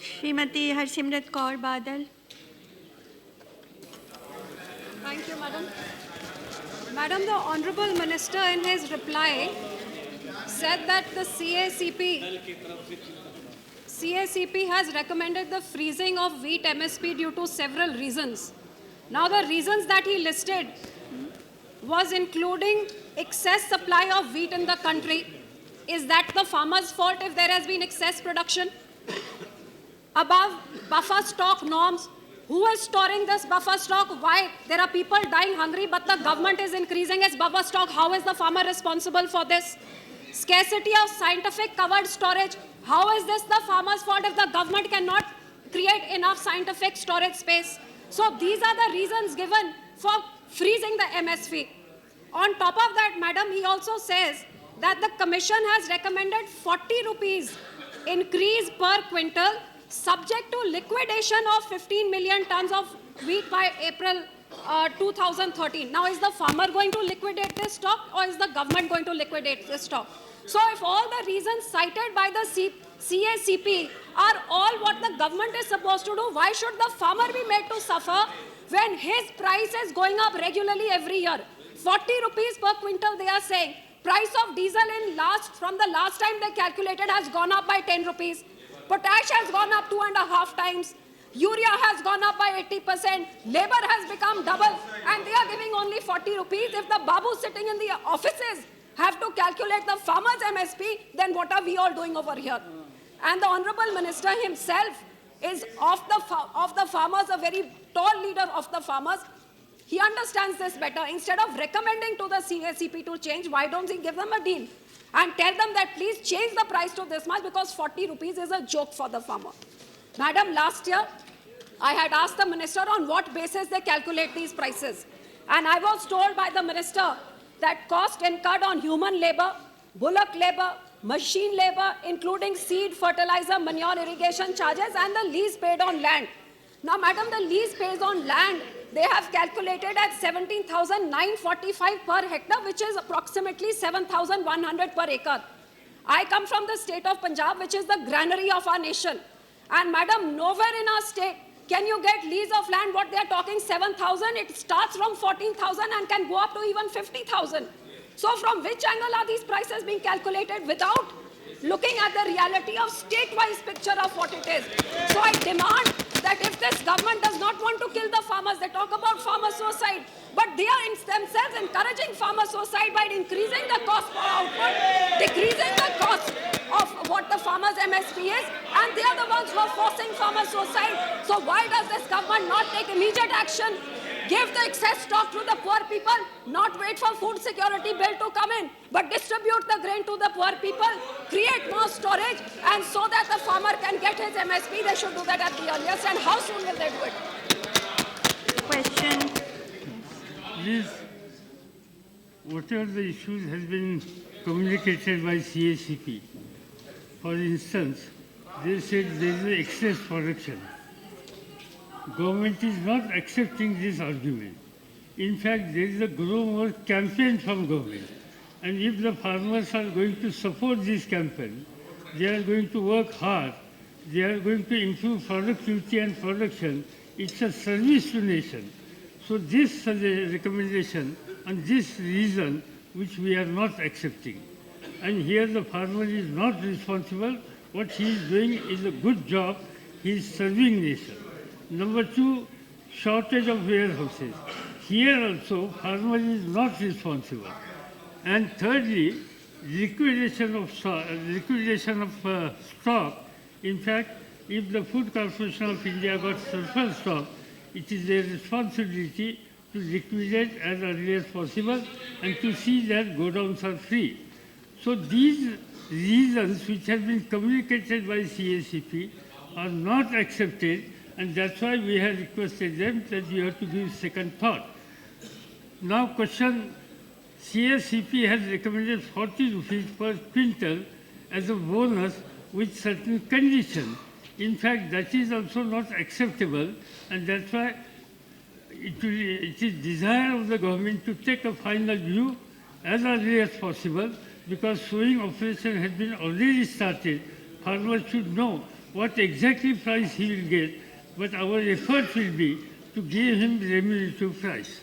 Shrimati Harsimrat Kaur Badal. Thank you, Madam. Madam, the Honorable Minister in his reply said that the CACP has recommended the freezing of wheat MSP due to several reasons. Now, the reasons that he listed was including excess supply of wheat in the country. Is that the farmer's fault if there has been excess production? Above buffer stock norms. Who is storing this buffer stock? Why? There are people dying hungry, but the government is increasing its buffer stock. How is the farmer responsible for this? Scarcity of scientific covered storage. How is this the farmer's fault if the government cannot create enough scientific storage space? So these are the reasons given for freezing the MSP. On top of that, Madam, he also says that the Commission has recommended 40 rupees increase per quintal subject to liquidation of 15 million tons of wheat by April 2013. Now, is the farmer going to liquidate this stock or is the government going to liquidate this stock? So, if all the reasons cited by the CACP are all what the government is supposed to do, why should the farmer be made to suffer when his price is going up regularly every year? 40 rupees per quintal, they are saying. Price of diesel from the last time they calculated has gone up by 10 rupees. Potash has gone up 2.5 times. Urea has gone up by 80%. Labor has become double. And they are giving only 40 rupees. If the babus sitting in the offices have to calculate the farmer's MSP, then what are we all doing over here? And the Honorable Minister himself is of the farmers, a very tall leader of the farmers. He understands this better. Instead of recommending to the CACP to change, why don't he give them a deal? And tell them that please change the price to this much because 40 rupees is a joke for the farmer. Madam, last year, I had asked the minister on what basis they calculate these prices. And I was told by the minister that cost incurred on human labor, bullock labor, machine labor, including seed, fertilizer, manure, irrigation charges, and the lease paid on land. Now, Madam, the lease paid on land, they have calculated at 17,945 per hectare, which is approximately 7,100 per acre. I come from the state of Punjab, which is the granary of our nation. And Madam, nowhere in our state can you get lease of land, what they are talking 7,000, it starts from 14,000 and can go up to even 50,000. So from which angle are these prices being calculated without looking at the reality of state-wise picture of what it is? So I demand that if this government does not want to kill the farmers, they talk about farmer suicide, but they are themselves encouraging farmer suicide by increasing the cost per output, decreasing the cost of what the farmer's MSP is, and they are the ones who are forcing farmer suicide. So why does this government not take immediate action? Give the excess stock to the poor people, not wait for food security bill to come in, but distribute the grain to the poor people, create more storage, and so that the farmer can get his MSP, they should do that at the earliest. And how soon will they do it? Question. Yes. Whatever the issues has been communicated by CACP. For instance, they said there is excess production. Government is not accepting this argument. In fact, there is a grow more campaign from government. And if the farmers are going to support this campaign, they are going to work hard, they are going to improve productivity and production. It's a service to nation. So this is a recommendation and this reason which we are not accepting. And here the farmer is not responsible. What he is doing is a good job. He is serving nation. Number two, shortage of warehouses. Here also, farmer is not responsible. And thirdly, liquidation of stock. In fact, if the Food Corporation of India got surplus stock, it is their responsibility to liquidate as early as possible and to see that godowns are free. So these reasons which have been communicated by CACP are not accepted, and that's why we have requested them that you have to give second thought. Now question, CACP has recommended 40 rupees per quintal as a bonus with certain conditions. In fact, that is also not acceptable, and that's why it is desire of the government to take a final view as early as possible, because sowing operation has been already started. Farmers should know what exactly price he will get, but our effort will be to give him remunerative price.